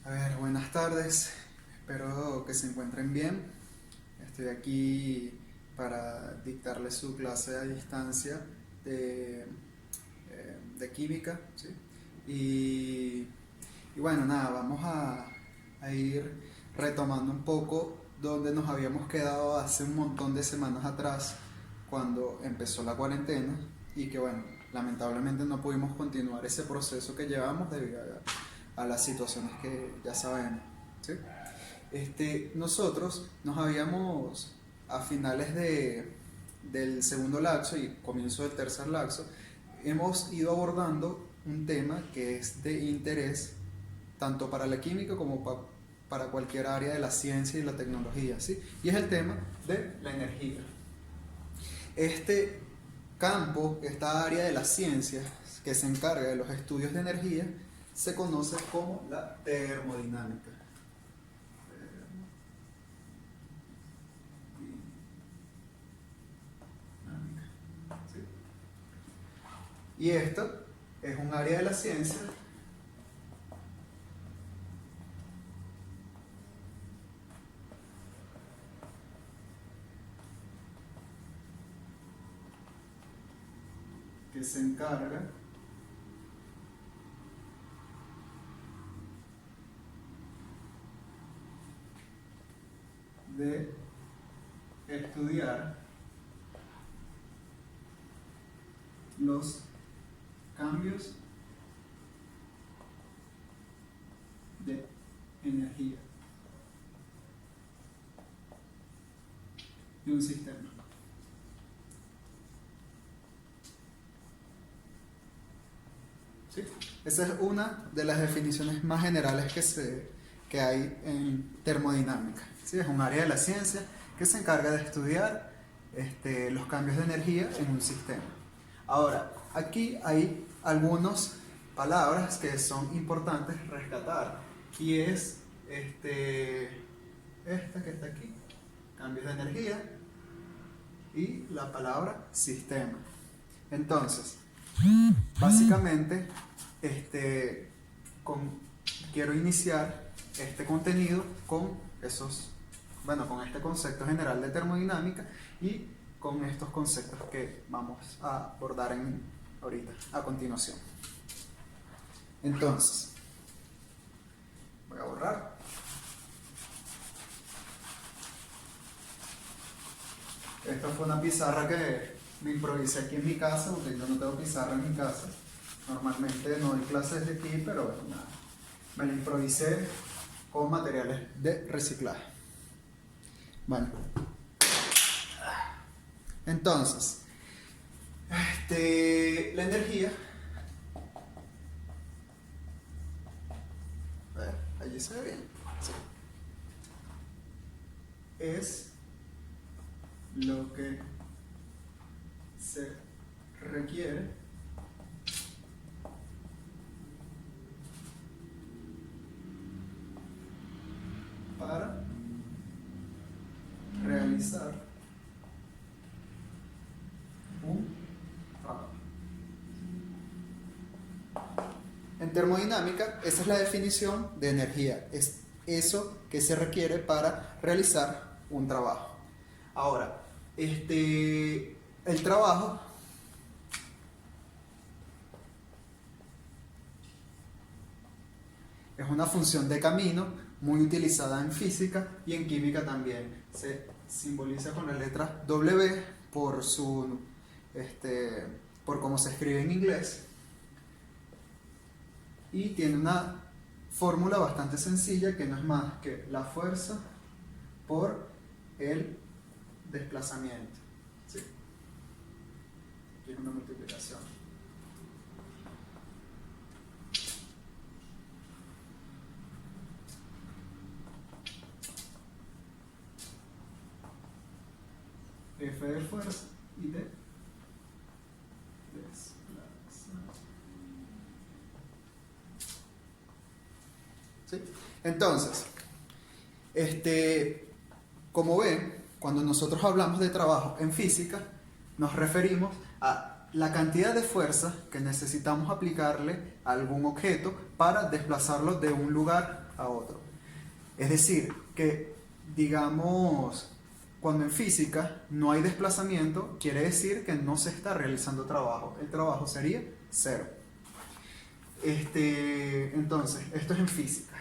A ver, buenas tardes. Espero que se encuentren bien. Estoy aquí para dictarles su clase a distancia de, de química, ¿sí? Y, y bueno, nada, vamos a ir retomando un poco donde nos habíamos quedado hace un montón de semanas atrás, cuando empezó la cuarentena y que bueno, lamentablemente no pudimos continuar ese proceso que llevamos debido a las situaciones que ya sabemos, ¿sí? Nosotros nos habíamos, a finales del segundo laxo y comienzo del tercer laxo, hemos ido abordando un tema que es de interés tanto para la química como para cualquier área de la ciencia y la tecnología, ¿sí? Y es el tema de la energía. Este campo, esta área de la ciencia que se encarga de los estudios de energía, se conoce como la termodinámica. ¿Sí? Y esto es un área de la ciencia que se encarga de estudiar los cambios de energía de un sistema. ¿Sí? Esa es una de las definiciones más generales que hay en termodinámica. ¿Sí? Es un área de la ciencia que se encarga de estudiar los cambios de energía en un sistema. Ahora, aquí hay algunas palabras que son importantes rescatar, y es esta que está aquí, cambios de energía, y la palabra sistema. Entonces, básicamente, con, quiero iniciar este contenido con con este concepto general de termodinámica y con estos conceptos que vamos a abordar ahorita, a continuación. Entonces, voy a borrar. Esta fue una pizarra que me improvisé aquí en mi casa, porque yo no tengo pizarra en mi casa. Normalmente no doy clases de aquí, pero bueno, nada. Me la improvisé con materiales de reciclaje. Bueno. Entonces, la energía. A ver, allí se ve bien. Sí. Es lo que se requiere para realizar un trabajo. En termodinámica, esa es la definición de energía. Es eso que se requiere para realizar un trabajo. Ahora, el trabajo es una función de camino muy utilizada en física y en química también. Se simboliza con la letra W por cómo se escribe en inglés, y tiene una fórmula bastante sencilla que no es más que la fuerza por el desplazamiento. ¿Sí? Aquí es una multiplicación. F de fuerza y de desplazamiento. ¿Sí? Entonces, como ven, cuando nosotros hablamos de trabajo en física, nos referimos a la cantidad de fuerza que necesitamos aplicarle a algún objeto para desplazarlo de un lugar a otro. Es decir, que digamos, cuando en física no hay desplazamiento, quiere decir que no se está realizando trabajo. El trabajo sería cero. Entonces, esto es en física.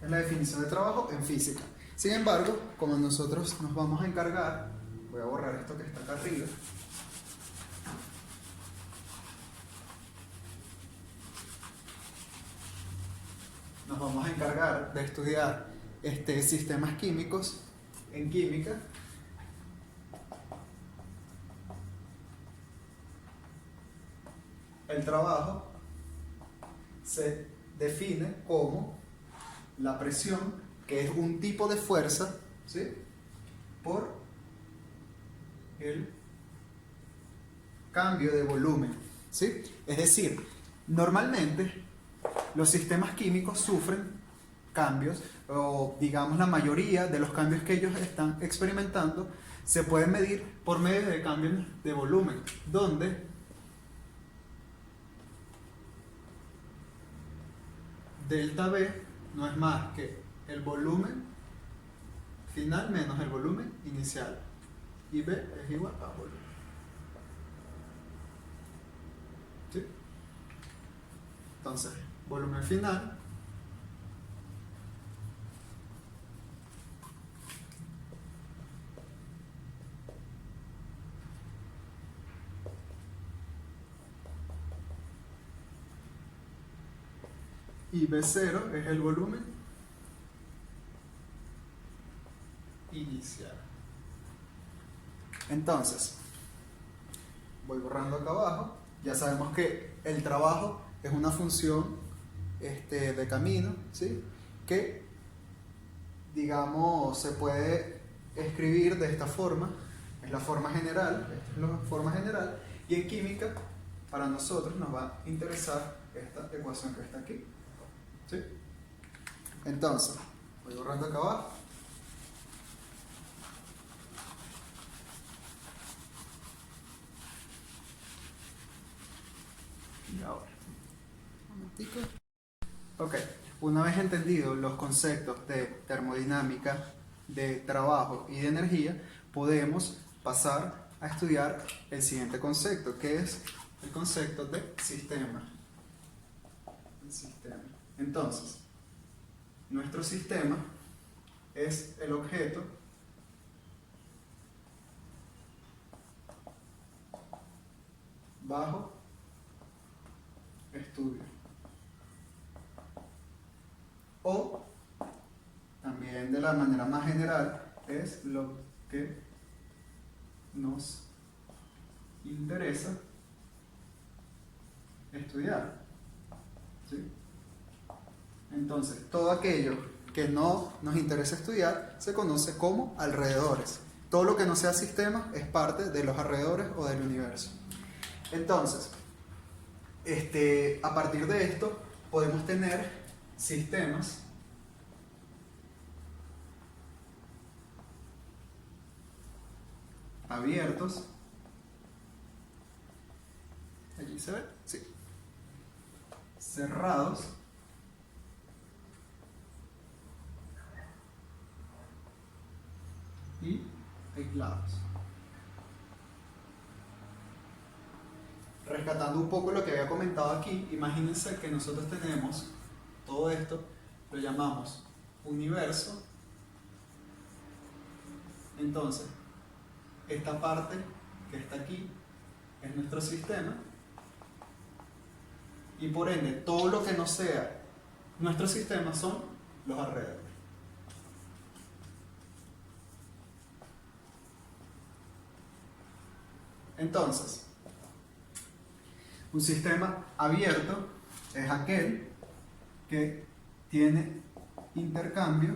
Es la definición de trabajo en física. Sin embargo, como nosotros nos vamos a encargar, voy a borrar esto que está acá arriba. Nos vamos a encargar de estudiar sistemas químicos en química. El trabajo se define como la presión, que es un tipo de fuerza, ¿sí?, por el cambio de volumen, ¿sí? Es decir, normalmente los sistemas químicos sufren cambios, o digamos la mayoría de los cambios que ellos están experimentando se pueden medir por medio de cambios de volumen, donde delta V no es más que el volumen final menos el volumen inicial, y V es igual a volumen. ¿Sí? Entonces, volumen final y V0 es el volumen inicial. Entonces, voy borrando acá abajo. Ya sabemos que el trabajo es una función de camino, ¿sí?, que digamos se puede escribir de esta forma. Es la forma general, esta es la forma general, y en química para nosotros nos va a interesar esta ecuación que está aquí, ¿sí? Entonces, voy borrando acá abajo. Y ahora, un momentico. Ok, una vez entendidos los conceptos de termodinámica, de trabajo y de energía, podemos pasar a estudiar el siguiente concepto, que es el concepto de sistema. El sistema. Entonces, nuestro sistema es el objeto bajo estudio. O, también de la manera más general, es lo que nos interesa estudiar, ¿sí? Entonces, todo aquello que no nos interesa estudiar se conoce como alrededores. Todo lo que no sea sistema es parte de los alrededores o del universo. Entonces, a partir de esto podemos tener sistemas abiertos. ¿Allí se ve? Sí. Cerrados. Y aislados. Rescatando un poco lo que había comentado aquí, imagínense que nosotros tenemos todo esto, lo llamamos universo. Entonces, esta parte que está aquí es nuestro sistema, y por ende todo lo que no sea nuestro sistema son los alrededores. Entonces, un sistema abierto es aquel que tiene intercambio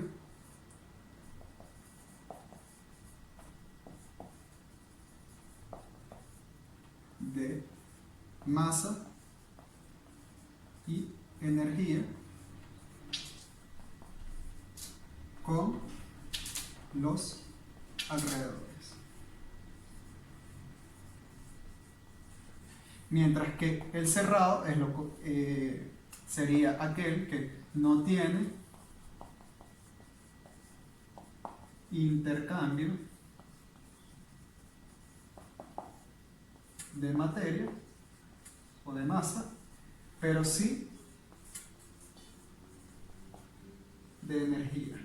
de masa y energía con los alrededores. Mientras que el cerrado es sería aquel que no tiene intercambio de materia o de masa, pero sí de energía.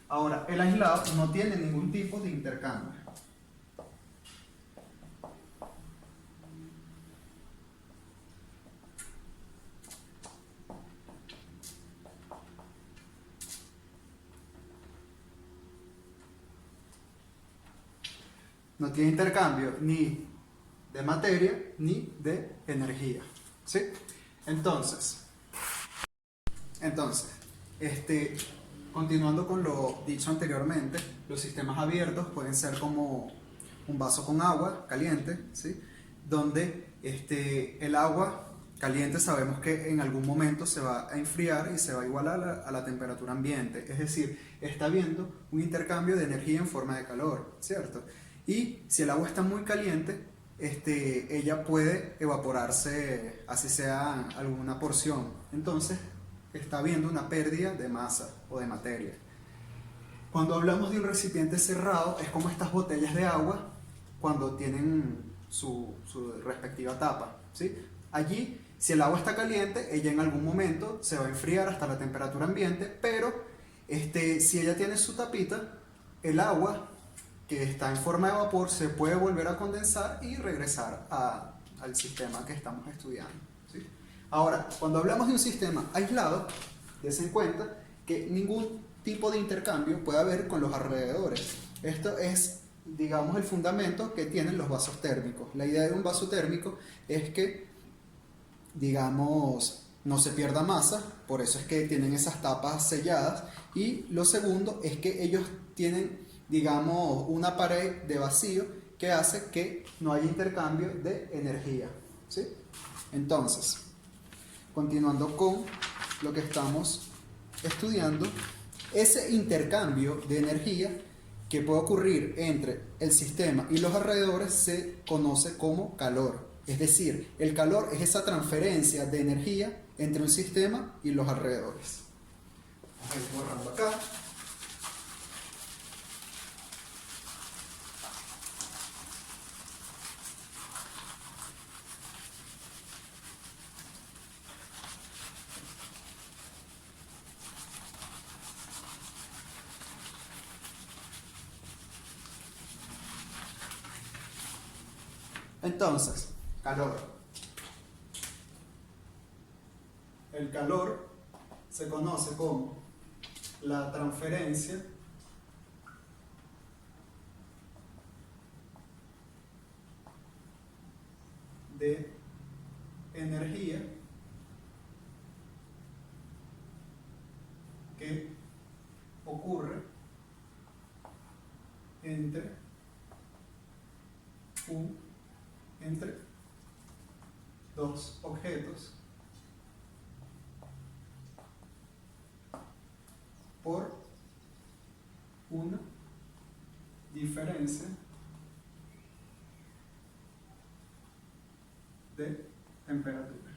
Ahora, el aislado no tiene ningún tipo de intercambio. No tiene intercambio ni de materia ni de energía. ¿Sí? Entonces, continuando con lo dicho anteriormente, los sistemas abiertos pueden ser como un vaso con agua caliente, ¿sí? Donde el agua caliente sabemos que en algún momento se va a enfriar y se va a igualar a la temperatura ambiente, es decir, está habiendo un intercambio de energía en forma de calor, ¿cierto? Y si el agua está muy caliente, ella puede evaporarse, así sea alguna porción. Entonces, está habiendo una pérdida de masa o de materia. Cuando hablamos de un recipiente cerrado, es como estas botellas de agua cuando tienen su respectiva tapa, ¿sí? Allí, si el agua está caliente, ella en algún momento se va a enfriar hasta la temperatura ambiente, pero si ella tiene su tapita, el agua que está en forma de vapor se puede volver a condensar y regresar al sistema que estamos estudiando, ¿sí? Ahora, cuando hablamos de un sistema aislado, des en cuenta que ningún tipo de intercambio puede haber con los alrededores. Esto es, digamos, el fundamento que tienen los vasos térmicos. La idea de un vaso térmico es que, digamos, no se pierda masa, por eso es que tienen esas tapas selladas, y lo segundo es que ellos tienen, digamos, una pared de vacío que hace que no haya intercambio de energía, ¿sí? Entonces, continuando con lo que estamos estudiando, ese intercambio de energía que puede ocurrir entre el sistema y los alrededores se conoce como calor. Es decir, el calor es esa transferencia de energía entre un sistema y los alrededores. Vamos a ir borrando acá. Entonces, calor. El calor se conoce como la transferencia de energía que ocurre entre dos objetos por una diferencia de temperatura.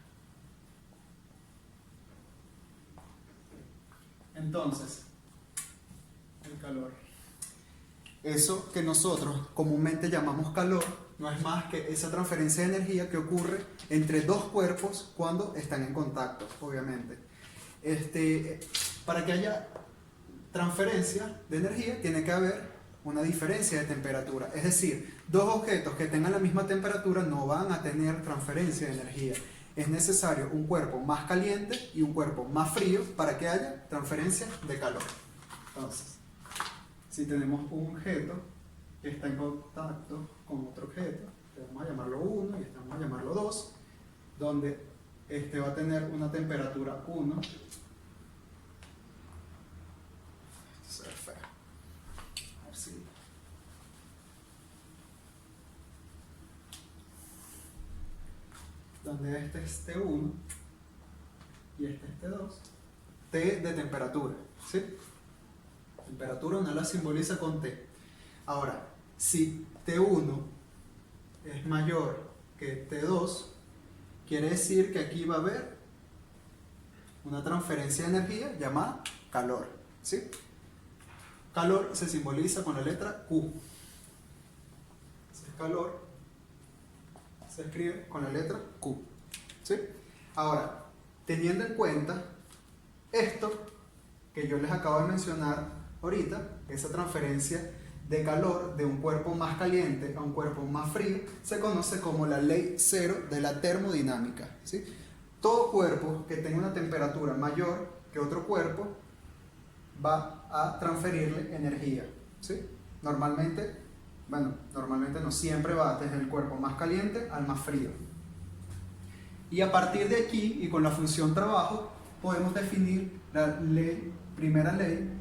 Entonces, el calor. Eso que nosotros comúnmente llamamos calor no es más que esa transferencia de energía que ocurre entre dos cuerpos cuando están en contacto, obviamente. Para que haya transferencia de energía tiene que haber una diferencia de temperatura. Es decir, dos objetos que tengan la misma temperatura no van a tener transferencia de energía. Es necesario un cuerpo más caliente y un cuerpo más frío para que haya transferencia de calor. Entonces, si tenemos un objeto que está en contacto con otro objeto, vamos a llamarlo 1 y vamos a llamarlo 2, donde este va a tener una temperatura 1. Esto se ve feo. A ver si... donde este es T1 y este es T2, T de temperatura, ¿sí? Temperatura uno la simboliza con T. Ahora, si T1 es mayor que T2, quiere decir que aquí va a haber una transferencia de energía llamada calor, ¿sí? Calor se simboliza con la letra Q. Entonces, calor se escribe con la letra Q, ¿sí? Ahora, teniendo en cuenta esto que yo les acabo de mencionar ahorita, esa transferencia de calor de un cuerpo más caliente a un cuerpo más frío, se conoce como la ley cero de la termodinámica, ¿sí? Todo cuerpo que tenga una temperatura mayor que otro cuerpo va a transferirle energía, ¿sí? Normalmente no siempre va desde el cuerpo más caliente al más frío. Y a partir de aquí, y con la función trabajo, podemos definir la primera ley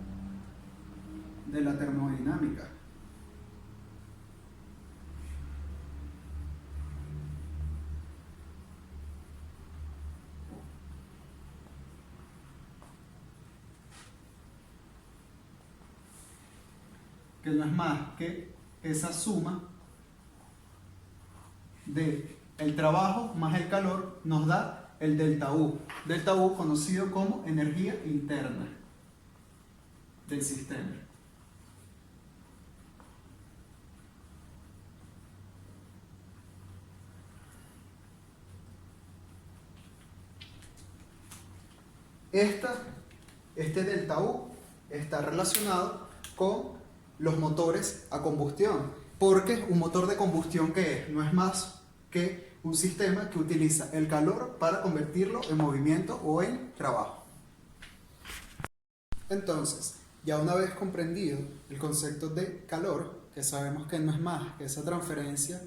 de la termodinámica. Que no es más que esa suma de el trabajo más el calor nos da el delta U. Delta U conocido como energía interna del sistema. Este delta U está relacionado con los motores a combustión, porque un motor de combustión, ¿qué es? No es más que un sistema que utiliza el calor para convertirlo en movimiento o en trabajo. Entonces, ya una vez comprendido el concepto de calor, que sabemos que no es más que esa transferencia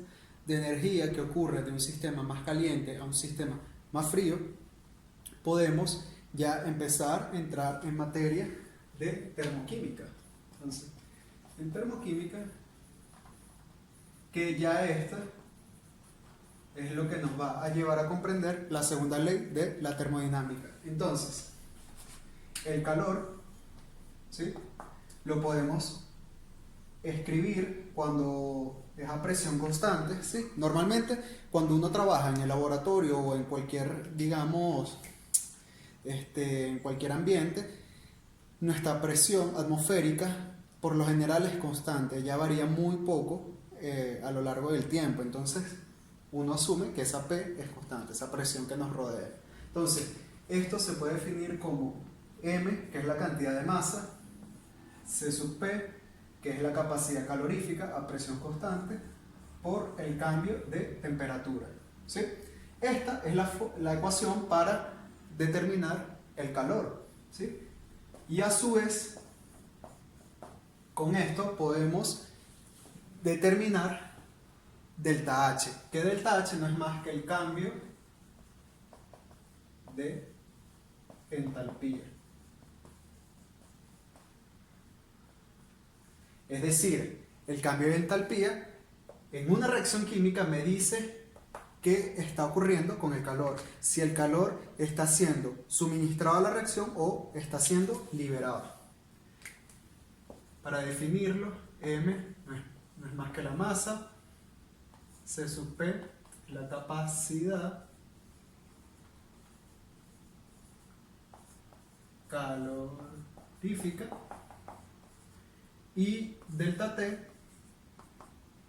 de energía que ocurre de un sistema más caliente a un sistema más frío, podemos ya empezar a entrar en materia de termoquímica. Entonces, en termoquímica, que ya esta es lo que nos va a llevar a comprender la segunda ley de la termodinámica. Entonces, el calor, ¿sí?, lo podemos escribir cuando es a presión constante, ¿sí? Normalmente, cuando uno trabaja en el laboratorio o en cualquier, digamos, en cualquier ambiente, nuestra presión atmosférica por lo general es constante, ya varía muy poco a lo largo del tiempo. Entonces uno asume que esa P es constante, esa presión que nos rodea. Entonces esto se puede definir como M, que es la cantidad de masa, C sub P, que es la capacidad calorífica a presión constante, por el cambio de temperatura, ¿sí? Esta es la ecuación para determinar el calor, ¿sí? Y a su vez, con esto podemos determinar delta H, que delta H no es más que el cambio de entalpía. Es decir, el cambio de entalpía en una reacción química me dice qué está ocurriendo con el calor, si el calor está siendo suministrado a la reacción o está siendo liberado. Para definirlo, M no es más que la masa, C sub P, la capacidad calorífica, y delta T,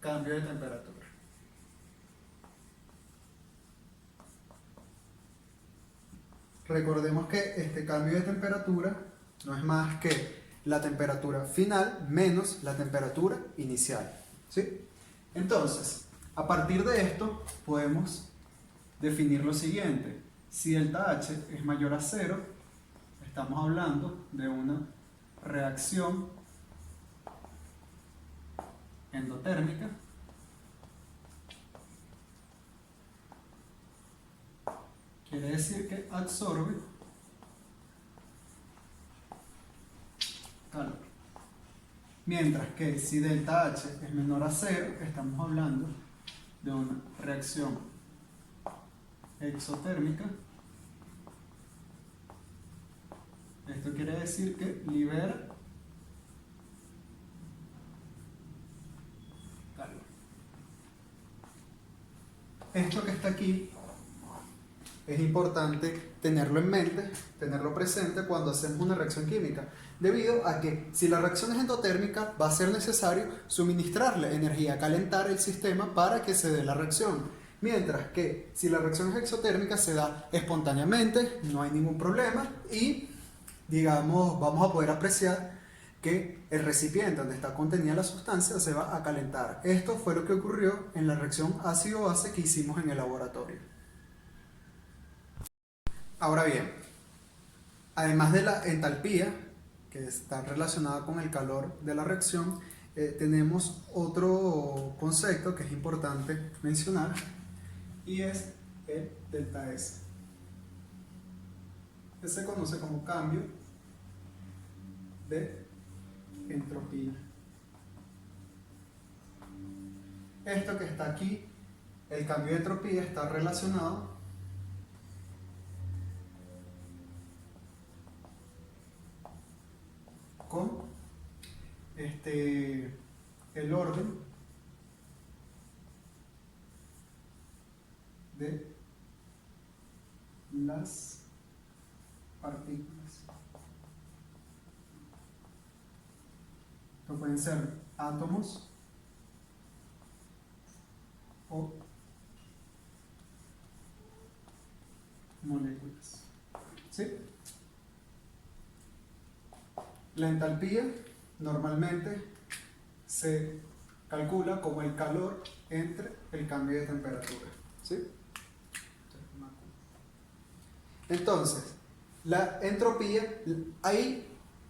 cambio de temperatura. Recordemos que este cambio de temperatura no es más que la temperatura final menos la temperatura inicial, ¿sí? Entonces, a partir de esto podemos definir lo siguiente. Si delta H es mayor a 0, estamos hablando de una reacción endotérmica, quiere decir que absorbe calor. Mientras que si delta H es menor a 0, estamos hablando de una reacción exotérmica, Esto quiere decir que libera calor. Esto que está aquí es importante tenerlo en mente, tenerlo presente cuando hacemos una reacción química, debido a que si la reacción es endotérmica va a ser necesario suministrarle energía, calentar el sistema para que se dé la reacción. Mientras que si la reacción es exotérmica se da espontáneamente, no hay ningún problema y digamos vamos a poder apreciar que el recipiente donde está contenida la sustancia se va a calentar. Esto fue lo que ocurrió en la reacción ácido-base que hicimos en el laboratorio. Ahora bien, además de la entalpía, que está relacionada con el calor de la reacción, tenemos otro concepto que es importante mencionar y es el delta S. Que se conoce como cambio de entropía. Esto que está aquí, el cambio de entropía, está relacionado con el orden de las partículas. Esto pueden ser átomos o moléculas. ¿Sí? La entalpía normalmente se calcula como el calor entre el cambio de temperatura. ¿Sí? Entonces, la entropía, hay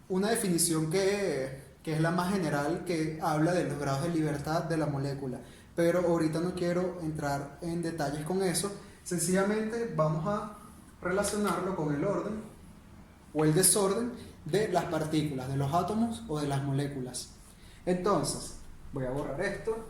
una definición que es la más general, que habla de los grados de libertad de la molécula, pero ahorita no quiero entrar en detalles con eso, sencillamente vamos a relacionarlo con el orden o el desorden de las partículas, de los átomos o de las moléculas. Entonces, voy a borrar esto.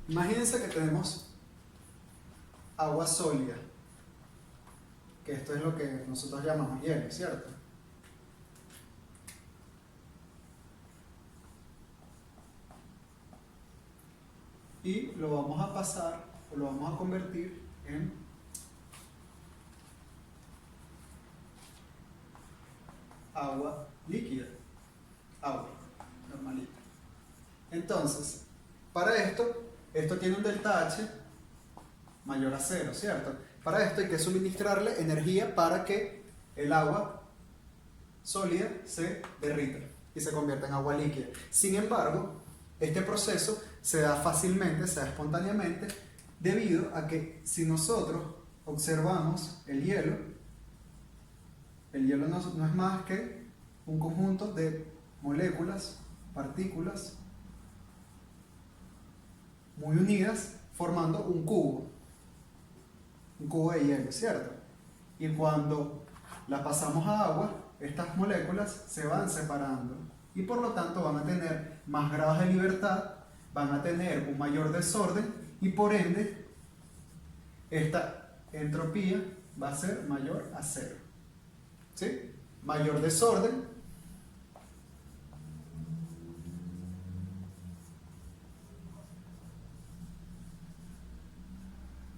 Imagínense que tenemos agua sólida, que esto es lo que nosotros llamamos hielo, ¿cierto? Y lo vamos a pasar o lo vamos a convertir en agua líquida, agua normalita. Entonces, para esto tiene un delta H mayor a 0, ¿cierto? Para esto hay que suministrarle energía para que el agua sólida se derrita y se convierta en agua líquida. Sin embargo, este proceso se da fácilmente, se da espontáneamente, debido a que si nosotros observamos el hielo no es más que un conjunto de moléculas, partículas, muy unidas, formando un cubo de hielo, ¿cierto? Y cuando la pasamos a agua, estas moléculas se van separando y por lo tanto van a tener más grados de libertad, van a tener un mayor desorden y por ende esta entropía va a ser mayor a 0. ¿Sí? Mayor desorden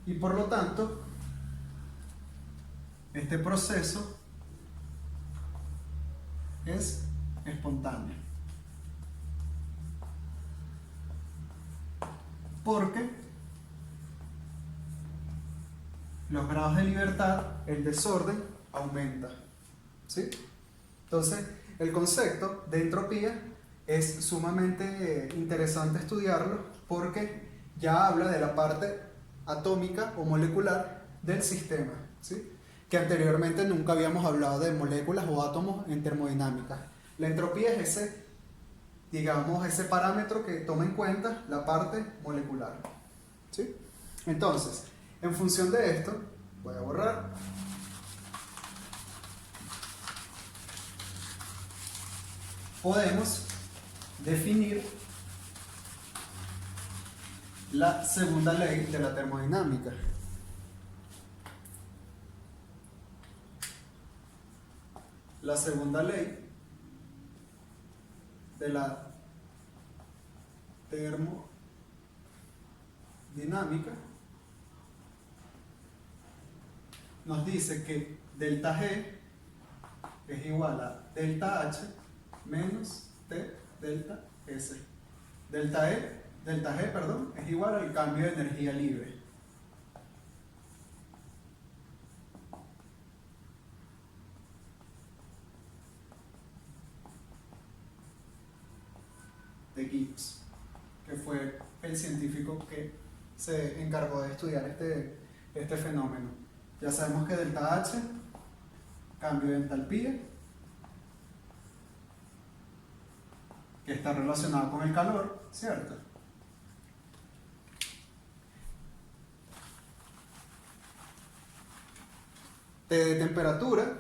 y por lo tanto este proceso es espontáneo. Porque los grados de libertad, el desorden, aumenta. ¿Sí? Entonces, el concepto de entropía es sumamente interesante estudiarlo porque ya habla de la parte atómica o molecular del sistema, ¿sí? Que anteriormente nunca habíamos hablado de moléculas o átomos en termodinámica. La entropía es ese, digamos, ese parámetro que toma en cuenta la parte molecular, ¿sí? Entonces, en función de esto, voy a borrar. podemos definir la segunda ley de la termodinámica. La segunda ley de la termodinámica nos dice que delta G es igual a delta H menos T delta S. Delta G, perdón, es igual al cambio de energía libre. De Gibbs, que fue el científico que se encargó de estudiar este fenómeno. Ya sabemos que delta H, cambio de entalpía, que está relacionado con el calor, ¿cierto? T de temperatura,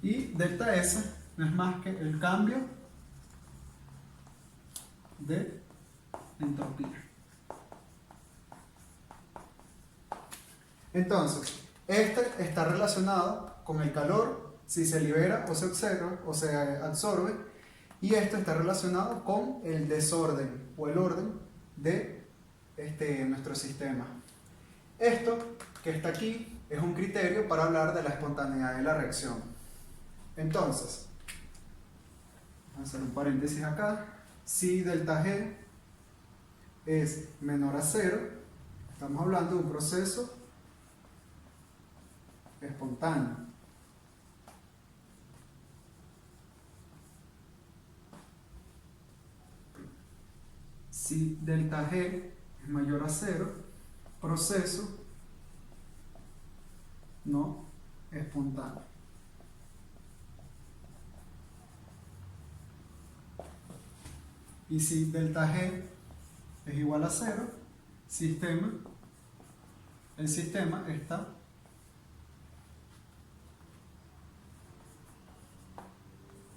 y delta S no es más que el cambio de entropía. Entonces, este está relacionado con el calor, si se libera o se observa o se absorbe, y esto está relacionado con el desorden o el orden de nuestro sistema. Esto que está aquí es un criterio para hablar de la espontaneidad de la reacción. Entonces, vamos a hacer un paréntesis acá. Si delta G es menor a 0, estamos hablando de un proceso espontáneo. Si delta G es mayor a 0, proceso no espontáneo. Y si delta G es igual a 0, el sistema está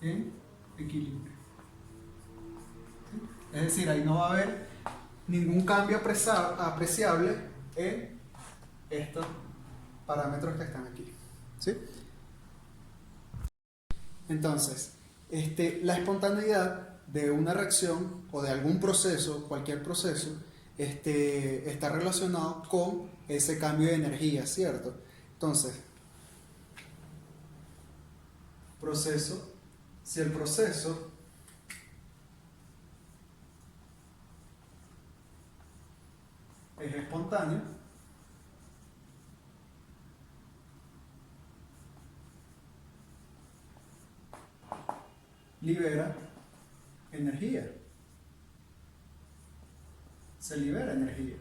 en equilibrio. ¿Sí? Es decir, ahí no va a haber ningún cambio apreciable en estos parámetros que están aquí. ¿Sí? Entonces, la espontaneidad de una reacción o de algún proceso, cualquier proceso, está relacionado con ese cambio de energía, ¿cierto? Entonces, si el proceso es espontáneo, libera energía. Se libera energía.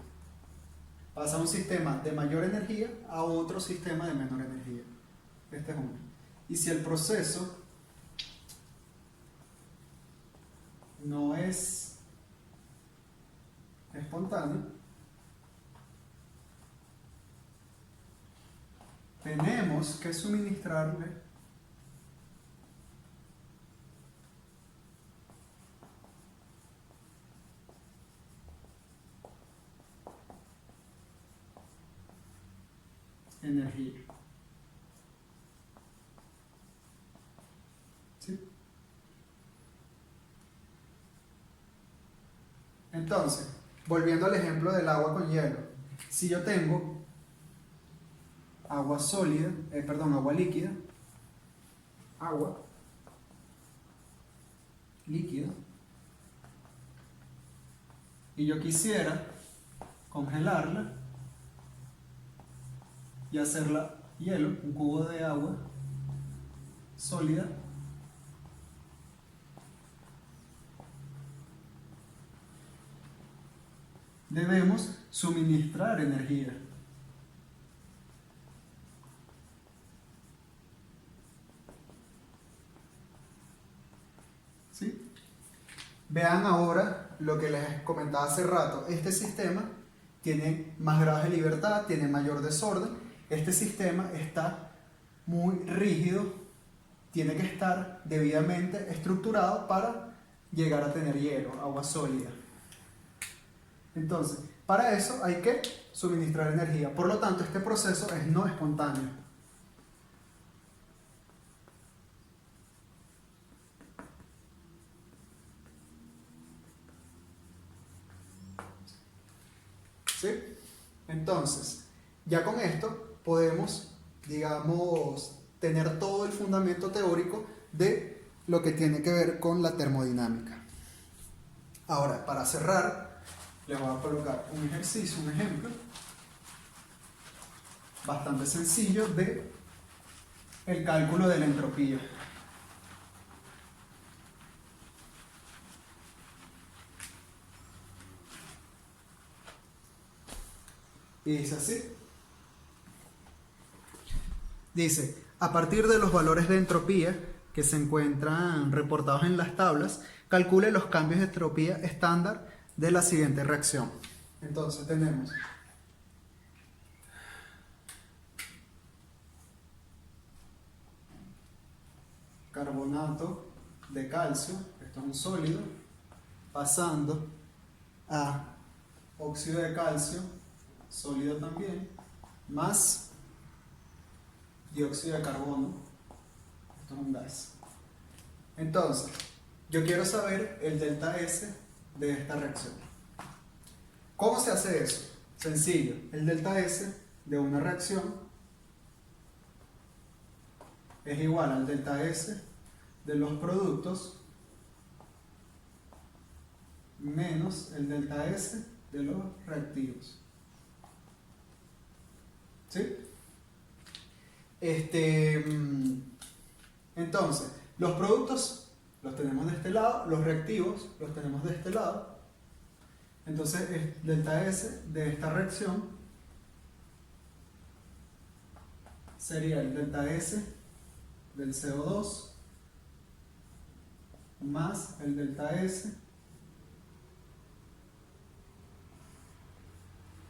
Pasa a un sistema de mayor energía a otro sistema de menor energía. Este es uno. Y si el proceso no es espontáneo, tenemos que suministrarle energía. ¿Sí? Entonces, volviendo al ejemplo del agua con hielo, si yo tengo agua sólida, agua líquida, agua líquida, y yo quisiera congelarla y hacerla hielo, un cubo de agua sólida, debemos suministrar energía. ¿Sí? Vean ahora lo que les comentaba hace rato. Este sistema tiene más grados de libertad, tiene mayor desorden. Este sistema está muy rígido, tiene que estar debidamente estructurado para llegar a tener hielo, agua sólida. Entonces, para eso hay que suministrar energía. Por lo tanto, este proceso es no espontáneo. ¿Sí? Entonces, ya con esto podemos, digamos, tener todo el fundamento teórico de lo que tiene que ver con la termodinámica. Ahora, para cerrar, les voy a colocar un ejercicio, un ejemplo bastante sencillo de el cálculo de la entropía. Y dice así. Dice, a partir de los valores de entropía que se encuentran reportados en las tablas, calcule los cambios de entropía estándar de la siguiente reacción. Entonces tenemos carbonato de calcio, esto es un sólido, pasando a óxido de calcio, sólido también, más dióxido de carbono, esto es un gas. Entonces, yo quiero saber el delta S de esta reacción. ¿Cómo se hace eso? Sencillo, el delta S de una reacción es igual al delta S de los productos menos el delta S de los reactivos. ¿Sí? Entonces, los productos los tenemos de este lado, los reactivos los tenemos de este lado. Entonces, el delta S de esta reacción sería el delta S del CO2 más el delta S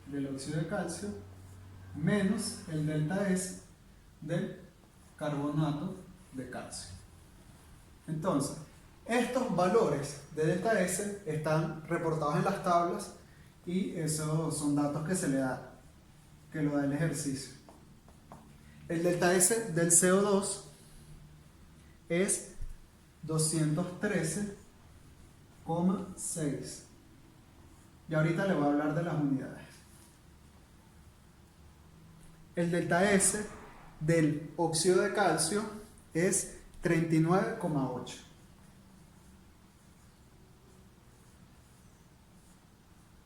del óxido de calcio menos el delta S del carbonato de calcio. Entonces, estos valores de delta S están reportados en las tablas y esos son datos que se le da, que lo da el ejercicio. El delta S del CO2 es 213,6. Y ahorita le voy a hablar de las unidades. El delta S del óxido de calcio es 39,8.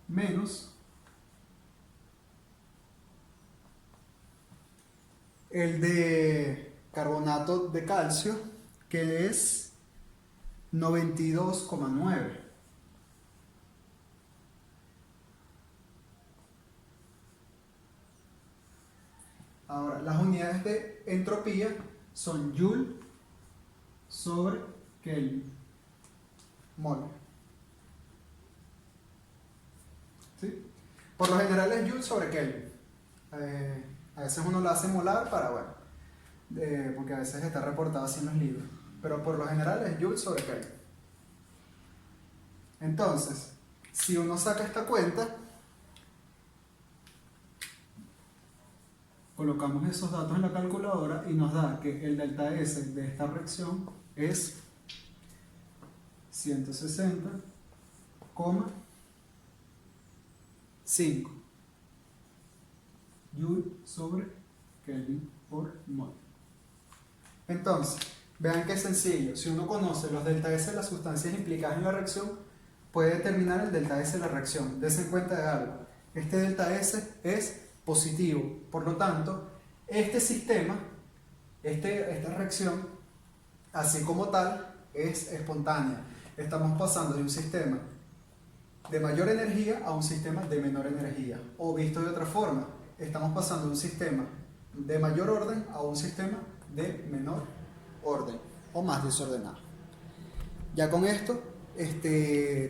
Menos el de carbonato de calcio, que es 92,9. Ahora, las unidades de entropía son Joule sobre Kelvin, mol. ¿Sí? Por lo general es Joule sobre Kelvin. A veces uno lo hace molar para, bueno, porque a veces está reportado así en los libros. Pero por lo general es Joule sobre Kelvin. Entonces, si uno saca esta cuenta, colocamos esos datos en la calculadora y nos da que el delta S de esta reacción es 160,5 Joule sobre Kelvin por mol. Entonces, vean qué sencillo. Si uno conoce los delta S de las sustancias implicadas en la reacción, puede determinar el delta S de la reacción. Dese cuenta de algo. Este delta S es positivo. Por lo tanto, este sistema, esta reacción, así como tal, es espontánea. Estamos pasando de un sistema de mayor energía a un sistema de menor energía. O visto de otra forma, estamos pasando de un sistema de mayor orden a un sistema de menor orden o más desordenado. Ya con esto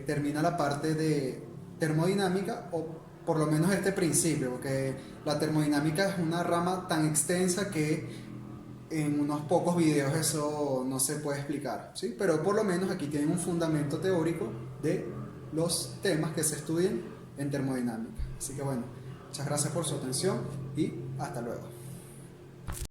termina la parte de termodinámica o por lo menos este principio, porque la termodinámica es una rama tan extensa que en unos pocos videos eso no se puede explicar, ¿sí? Pero por lo menos aquí tienen un fundamento teórico de los temas que se estudian en termodinámica. Así que bueno, muchas gracias por su atención y hasta luego.